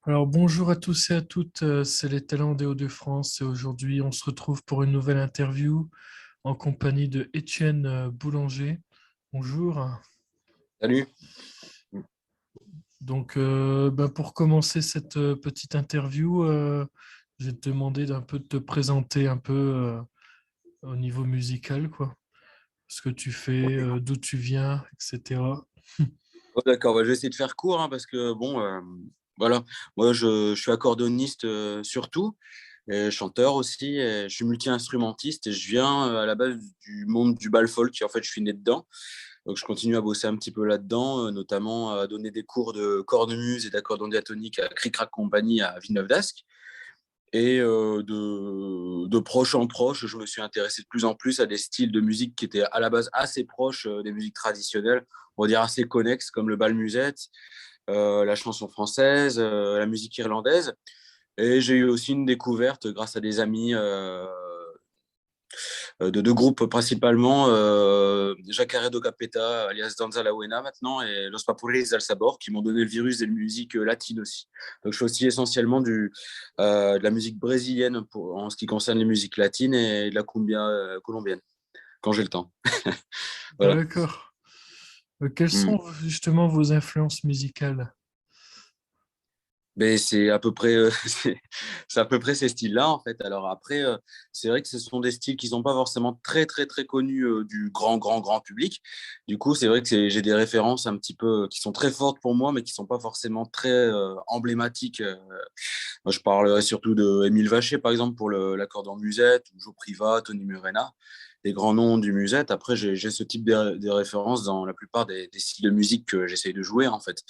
Alors bonjour à tous et à toutes, c'est les talents des Hauts-de-France et aujourd'hui on se retrouve pour une nouvelle interview en compagnie de Étienne Boulanger. Bonjour. Salut. Donc pour commencer cette petite interview, je vais te demander d'un peu de te présenter un peu au niveau musical, quoi. Ce que tu fais, d'où tu viens, etc. Oh, d'accord, je vais essayer de faire court hein, parce que bon, voilà, moi je suis accordéoniste surtout, et chanteur aussi, et je suis multi-instrumentiste et je viens à la base du monde du bal folk. En fait, je suis né dedans, donc je continue à bosser un petit peu là-dedans, notamment à donner des cours de cornemuse et d'accordéon diatonique à Cric Crac Compagnie à Villeneuve d'Ascq. Et de proche en proche, je me suis intéressé de plus en plus à des styles de musique qui étaient à la base assez proches des musiques traditionnelles, on va dire assez connexes, comme le bal musette, la chanson française, la musique irlandaise. Et j'ai eu aussi une découverte grâce à des amis de deux groupes principalement, Jacaredo Capeta, alias Danza la Buena maintenant, et Los Papules del Sabor, qui m'ont donné le virus des musiques latines aussi. Donc je fais aussi essentiellement de la musique brésilienne en ce qui concerne les musiques latines et de la cumbia colombienne, quand j'ai le temps. Voilà. D'accord. Quelles Mm. sont justement vos influences musicales? Mais c'est à peu près, c'est à peu près ces styles-là, en fait. Alors après, c'est vrai que ce sont des styles qui sont pas forcément très, très, très connus du grand, grand, grand public. Du coup, c'est vrai que j'ai des références un petit peu qui sont très fortes pour moi, mais qui sont pas forcément très emblématiques. Moi, je parlerai surtout de Émile Vacher, par exemple, pour l'accordéon musette, ou Joe Privat, Tony Murena, des grands noms du musette. Après, j'ai ce type de références dans la plupart des styles de musique que j'essaye de jouer, en fait.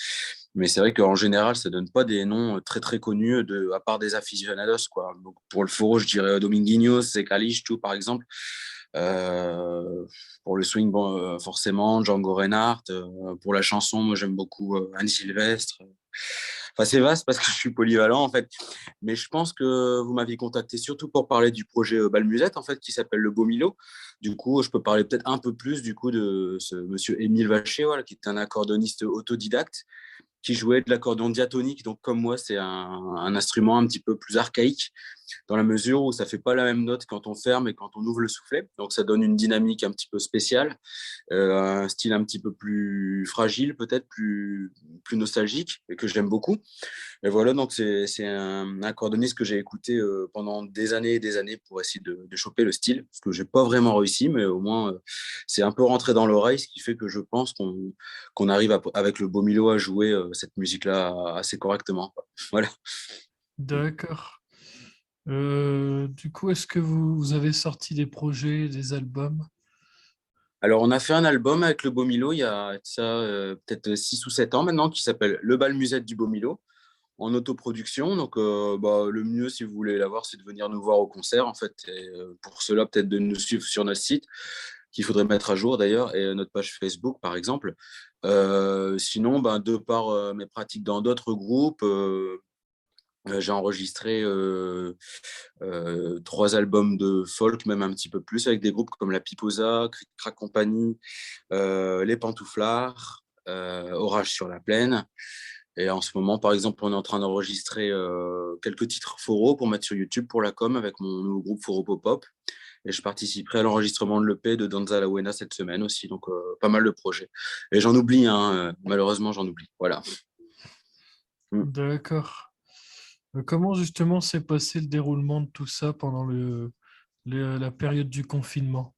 Mais c'est vrai qu'en général, ça donne pas des noms très très connus à part des aficionados, quoi. Donc, pour le foro, je dirais Dominguinhos, Zekalish, tout par exemple. Euh, pour le swing, bon, forcément, Django Reinhardt. Pour la chanson, moi j'aime beaucoup Anne Sylvestre. Enfin, c'est vaste parce que je suis polyvalent en fait. Mais je pense que vous m'aviez contacté surtout pour parler du projet Balmusette en fait, qui s'appelle le Beau Milo. Du coup, je peux parler peut-être un peu plus du coup de ce monsieur Émile Vacher, voilà, qui est un accordoniste autodidacte qui jouait de l'accordéon diatonique. Donc, comme moi, c'est un instrument un petit peu plus archaïque dans la mesure où ça fait pas la même note quand on ferme et quand on ouvre le soufflet. Donc, ça donne une dynamique un petit peu spéciale, un style un petit peu plus fragile, peut-être plus nostalgique et que j'aime beaucoup. Et voilà, donc c'est un accordéoniste que j'ai écouté pendant des années et des années pour essayer de choper le style, parce que j'ai pas vraiment réussi, mais au moins c'est un peu rentré dans l'oreille, ce qui fait que je pense qu'on arrive avec le beau Milo à jouer cette musique-là assez correctement. Voilà. D'accord. Du coup, est-ce que vous avez sorti des projets, des albums? Alors, on a fait un album avec le beau Milo il y a ça peut-être 6 ou 7 ans maintenant, qui s'appelle Le bal musette du beau Milo, en autoproduction. Donc, le mieux, si vous voulez l'avoir, c'est de venir nous voir au concert, en fait. Et, pour cela, peut-être de nous suivre sur notre site, qu'il faudrait mettre à jour d'ailleurs, et notre page Facebook, par exemple. Sinon, de par mes pratiques dans d'autres groupes, j'ai enregistré 3 albums de folk, même un petit peu plus, avec des groupes comme la Piposa, Cric Crac Compagnie, Les Pantouflards, Orage sur la plaine. Et en ce moment, par exemple, on est en train d'enregistrer quelques titres Foro pour mettre sur YouTube pour la com avec mon nouveau groupe Foro Pop-Up. Et je participerai à l'enregistrement de l'EP de Danza la Buena cette semaine aussi. Donc, pas mal de projets. Et j'en oublie, hein, malheureusement, j'en oublie. Voilà. Mm. D'accord. Comment justement s'est passé le déroulement de tout ça pendant la période du confinement?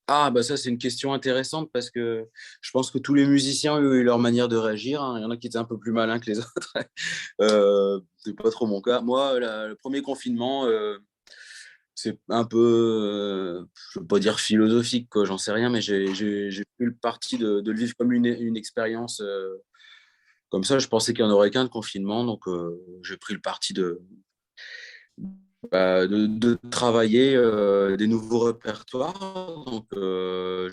Ah, ça, c'est une question intéressante parce que je pense que tous les musiciens ont eu leur manière de réagir, hein. Il y en a qui étaient un peu plus malins que les autres. C'est pas trop mon cas. Moi, le premier confinement, c'est un peu, je veux pas dire philosophique, quoi, j'en sais rien, mais j'ai pris le parti de le vivre comme une expérience. Comme ça, je pensais qu'il n'y en aurait qu'un de confinement, donc j'ai pris le parti de travailler des nouveaux répertoires. Donc,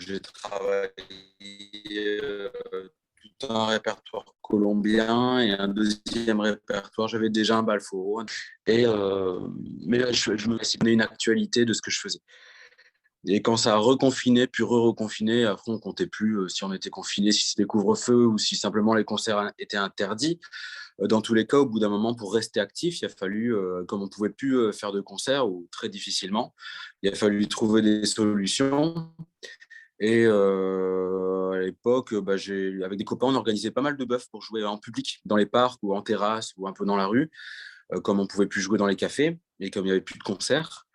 j'ai travaillé euh, tout un répertoire colombien et un deuxième répertoire. J'avais déjà un balforo. Et, mais je me suis donné une actualité de ce que je faisais. Et quand ça a reconfiné, puis re-reconfiné, après, on ne comptait plus si on était confiné, si c'était couvre-feu ou si simplement les concerts étaient interdits. Dans tous les cas, au bout d'un moment, pour rester actif, il a fallu, comme on ne pouvait plus faire de concerts, ou très difficilement, il a fallu trouver des solutions. Et à l'époque, avec des copains, on organisait pas mal de bœufs pour jouer en public, dans les parcs ou en terrasse ou un peu dans la rue, comme on ne pouvait plus jouer dans les cafés et comme il n'y avait plus de concerts.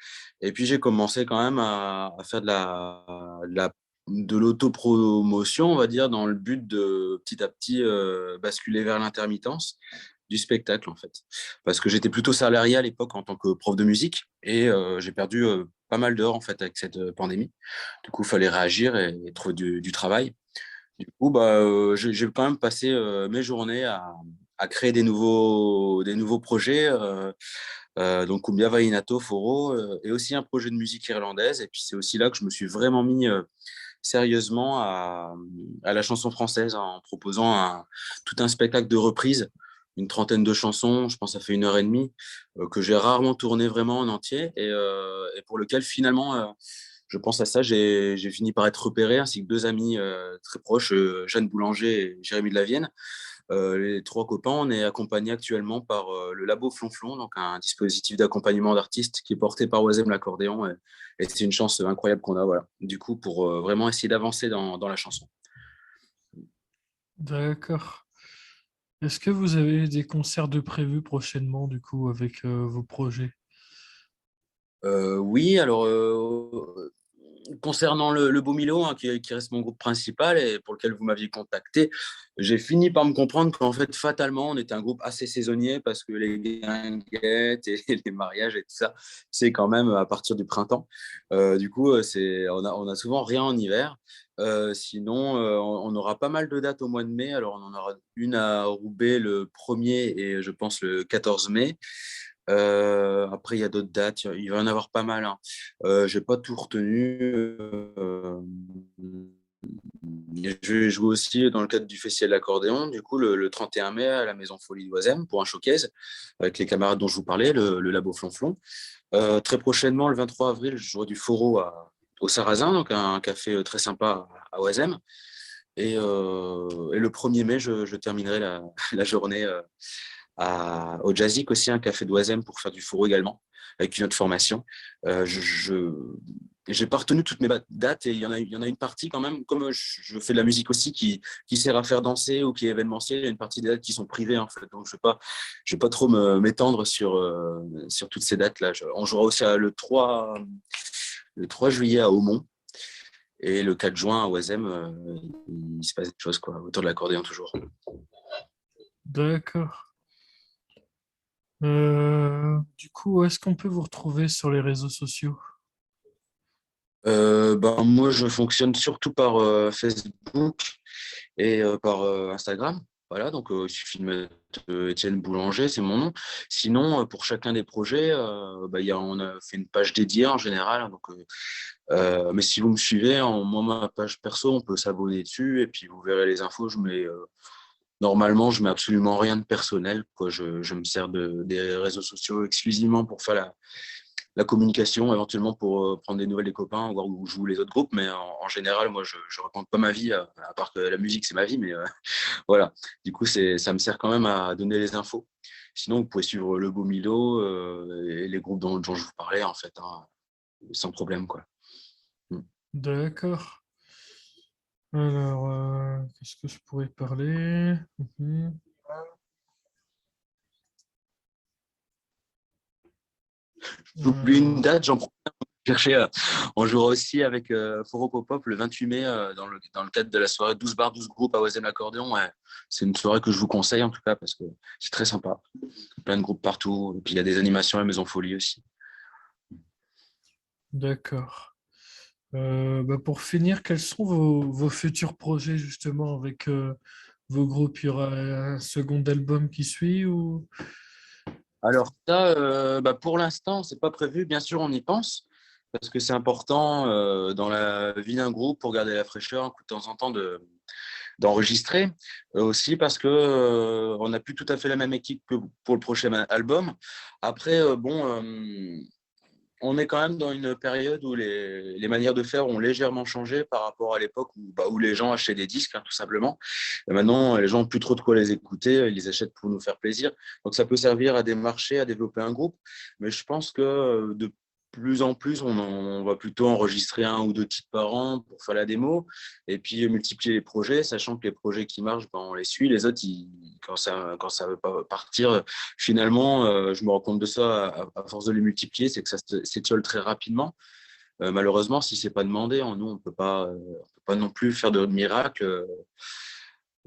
Et puis j'ai commencé quand même à faire de l'autopromotion, on va dire, dans le but de petit à petit basculer vers l'intermittence du spectacle, en fait. Parce que j'étais plutôt salarié à l'époque en tant que prof de musique et j'ai perdu pas mal d'heures, en fait, avec cette pandémie. Du coup, il fallait réagir et trouver du travail. Du coup, j'ai quand même passé mes journées à créer des nouveaux projets. Donc, Cumbia Vallenato, Foro, et aussi un projet de musique irlandaise. Et puis, c'est aussi là que je me suis vraiment mis sérieusement à la chanson française en proposant tout un spectacle de reprises, une trentaine de chansons, je pense que ça fait 1 heure et demie, que j'ai rarement tourné vraiment en entier et pour lequel finalement, je pense à ça, j'ai fini par être repéré ainsi que 2 amis très proches, Jeanne Boulanger et Jérémy de la Vienne. Les 3 copains, on est accompagnés actuellement par le Labo Flonflon, donc un dispositif d'accompagnement d'artistes qui est porté par Oisem l'accordéon. Et c'est une chance incroyable qu'on a, voilà. Du coup, pour vraiment essayer d'avancer dans la chanson. D'accord. Est-ce que vous avez des concerts de prévus prochainement, du coup, avec vos projets? Oui, alors concernant le Beau Milo, hein, qui reste mon groupe principal et pour lequel vous m'aviez contacté, j'ai fini par me comprendre qu'en fait, fatalement, on était un groupe assez saisonnier parce que les guinguettes et les mariages et tout ça, c'est quand même à partir du printemps. Du coup, on a souvent rien en hiver. Sinon, on aura pas mal de dates au mois de mai. Alors, on en aura une à Roubaix le 1er et je pense le 14 mai. Après, il y a d'autres dates, il va y en avoir pas mal, hein. Je n'ai pas tout retenu. Je vais jouer aussi dans le cadre du Festival de l'Accordéon, du coup, le 31 mai à la Maison Folie d'Oisem pour un showcase avec les camarades dont je vous parlais, le Labo Flonflon. Très prochainement, le 23 avril, je jouerai du Foro au Sarrasin, donc un café très sympa à Oisem. Et le 1er mai, je terminerai la journée au Jazzic aussi, un café d'Oisem pour faire du fourreau également, avec une autre formation. J'ai pas retenu toutes mes dates et il y en a une partie quand même, comme je fais de la musique aussi qui sert à faire danser ou qui est événementielle, il y a une partie des dates qui sont privées en fait, donc je vais pas trop m'étendre sur toutes ces dates-là. On jouera aussi le 3 juillet à Aumont et le 4 juin à Oisem, il se passe des choses quoi, autour de l'accordéon toujours. D'accord. Du coup, où est-ce qu'on peut vous retrouver sur les réseaux sociaux? Moi, je fonctionne surtout par Facebook et par Instagram. Voilà, donc il suffit de mettre Étienne Boulanger, c'est mon nom. Sinon, pour chacun des projets, on a fait une page dédiée en général. Donc, mais si vous me suivez, moi, ma page perso, on peut s'abonner dessus et puis vous verrez les infos. Normalement, je mets absolument rien de personnel, quoi. Je me sers des réseaux sociaux exclusivement pour faire la communication, éventuellement pour prendre des nouvelles des copains, voir où jouent les autres groupes. Mais en général, moi, je ne raconte pas ma vie, à part que la musique, c'est ma vie. Mais voilà, du coup, ça me sert quand même à donner les infos. Sinon, vous pouvez suivre le Beau Milo et les groupes dont je vous parlais, en fait, hein, sans problème, quoi. Mm. D'accord. Alors, qu'est-ce que je pourrais parler? Mhm. J'oublie une Alors, date, j'en profite pour chercher. On jouera aussi avec Foro Pop le 28 mai dans le cadre de la soirée 12 bars 12 groupes à Oisem l'accordéon. Ouais. C'est une soirée que je vous conseille en tout cas parce que c'est très sympa. Plein de groupes partout. Et puis il y a des animations à la Maison Folie aussi. d'accord. Pour finir, quels sont vos futurs projets justement avec vos groupes? Il y aura un second album qui suit ou... Alors ça, pour l'instant, c'est pas prévu. Bien sûr, on y pense parce que c'est important dans la vie d'un groupe pour garder la fraîcheur, de temps en temps d'enregistrer. Aussi parce que on n'a plus tout à fait la même équipe que pour le prochain album. Après, on est quand même dans une période où les manières de faire ont légèrement changé par rapport à l'époque où les gens achetaient des disques, hein, tout simplement. Et maintenant, les gens n'ont plus trop de quoi les écouter, ils les achètent pour nous faire plaisir. Donc, ça peut servir à démarcher, à développer un groupe. Mais je pense que de plus en plus, on va plutôt enregistrer 1 ou 2 titres par an pour faire la démo et puis multiplier les projets, sachant que les projets qui marchent, ben, on les suit. Les autres, quand ça veut pas partir, finalement, je me rends compte de ça à force de les multiplier, c'est que ça s'étiole très rapidement. Malheureusement, si c'est pas demandé, nous, on peut pas non plus faire de miracle.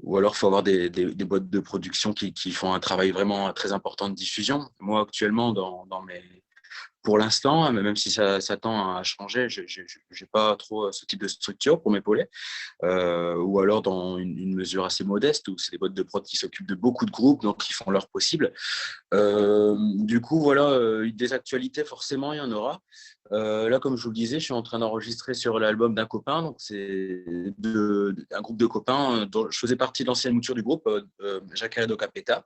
Ou alors, il faut avoir des boîtes de production qui font un travail vraiment très important de diffusion. Moi, actuellement, pour l'instant, même si ça tend à changer, je n'ai pas trop ce type de structure pour m'épauler. Ou alors dans une mesure assez modeste, où c'est des boîtes de prod qui s'occupent de beaucoup de groupes, donc qui font leur possible. Du coup, voilà, des actualités, forcément, il y en aura. Là, comme je vous le disais, je suis en train d'enregistrer sur l'album d'un copain. Donc, c'est un groupe de copains dont je faisais partie de l'ancienne mouture du groupe, Jacques Heredo Capeta.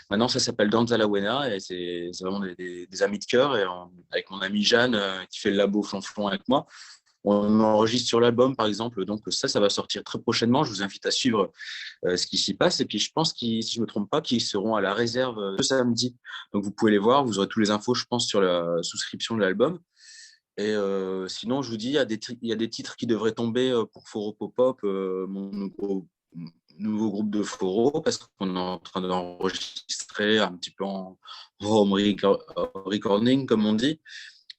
Maintenant, ça s'appelle Danza la Wena et c'est vraiment des amis de cœur. Et avec mon ami Jeanne, qui fait le labo Flonflon avec moi, on enregistre sur l'album, par exemple. Donc, ça va sortir très prochainement. Je vous invite à suivre ce qui s'y passe. Et puis, je pense si je ne me trompe pas, qu'ils seront à la réserve ce samedi. Donc, vous pouvez les voir. Vous aurez tous les infos, je pense, sur la souscription de l'album. Et sinon, je vous dis, il y a des titres qui devraient tomber pour Foro Pop-Up, mon nouveau groupe de Foro, parce qu'on est en train d'enregistrer un petit peu en home recording, comme on dit,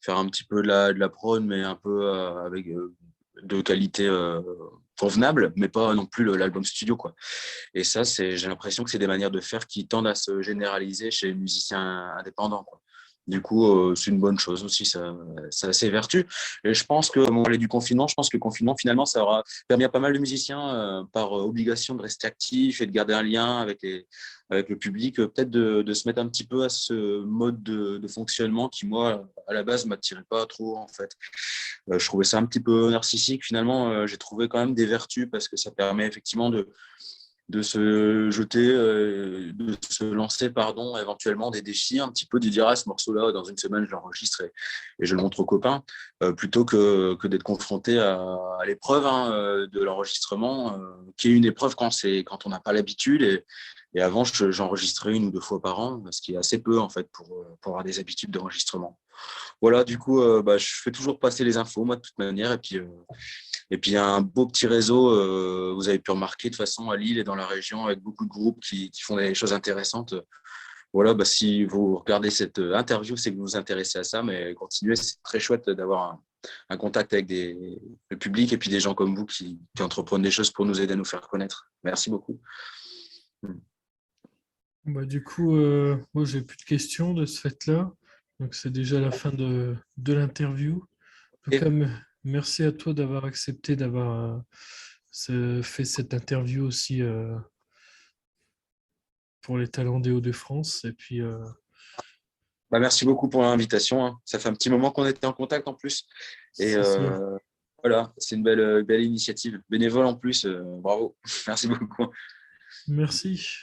faire un petit peu de la prod, mais un peu avec de qualité convenable, mais pas non plus l'album studio, quoi. Et ça, j'ai l'impression que c'est des manières de faire qui tendent à se généraliser chez les musiciens indépendants, quoi. Du coup, c'est une bonne chose aussi, ça a ses vertus. Et je pense que, on parlait du confinement, je pense que le confinement, finalement, ça aura permis à pas mal de musiciens, par obligation de rester actifs et de garder un lien avec le public, peut-être de se mettre un petit peu à ce mode de fonctionnement qui, moi, à la base, ne m'attirait pas trop, en fait. Je trouvais ça un petit peu narcissique. Finalement, j'ai trouvé quand même des vertus parce que ça permet effectivement de se jeter, de se lancer, pardon, éventuellement des défis, un petit peu de dire, ah, ce morceau-là, dans une semaine, je l'enregistre et je le montre aux copains, plutôt que d'être confronté à l'épreuve, hein, de l'enregistrement, qui est une épreuve quand on n'a pas l'habitude. Et avant, j'enregistrais 1 ou 2 fois par an, ce qui est assez peu, en fait, pour avoir des habitudes d'enregistrement. Voilà, du coup, je fais toujours passer les infos, moi, de toute manière. Et puis, il y a un beau petit réseau, vous avez pu remarquer, de toute façon, à Lille et dans la région, avec beaucoup de groupes qui font des choses intéressantes. Voilà, si vous regardez cette interview, c'est que vous vous intéressez à ça, mais continuez, c'est très chouette d'avoir un contact avec le public et puis des gens comme vous qui entreprennent des choses pour nous aider à nous faire connaître. Merci beaucoup. Bah, du coup, moi, j'ai plus de questions de ce fait-là. Donc, c'est déjà la fin de l'interview. En tout Et, cas, merci à toi d'avoir accepté d'avoir fait cette interview aussi pour les talents des Hauts-de-France. Et puis, merci beaucoup pour l'invitation, hein. Ça fait un petit moment qu'on était en contact en plus. Et c'est ça. voilà, c'est une belle initiative. Bénévole en plus, bravo. Merci beaucoup. Merci.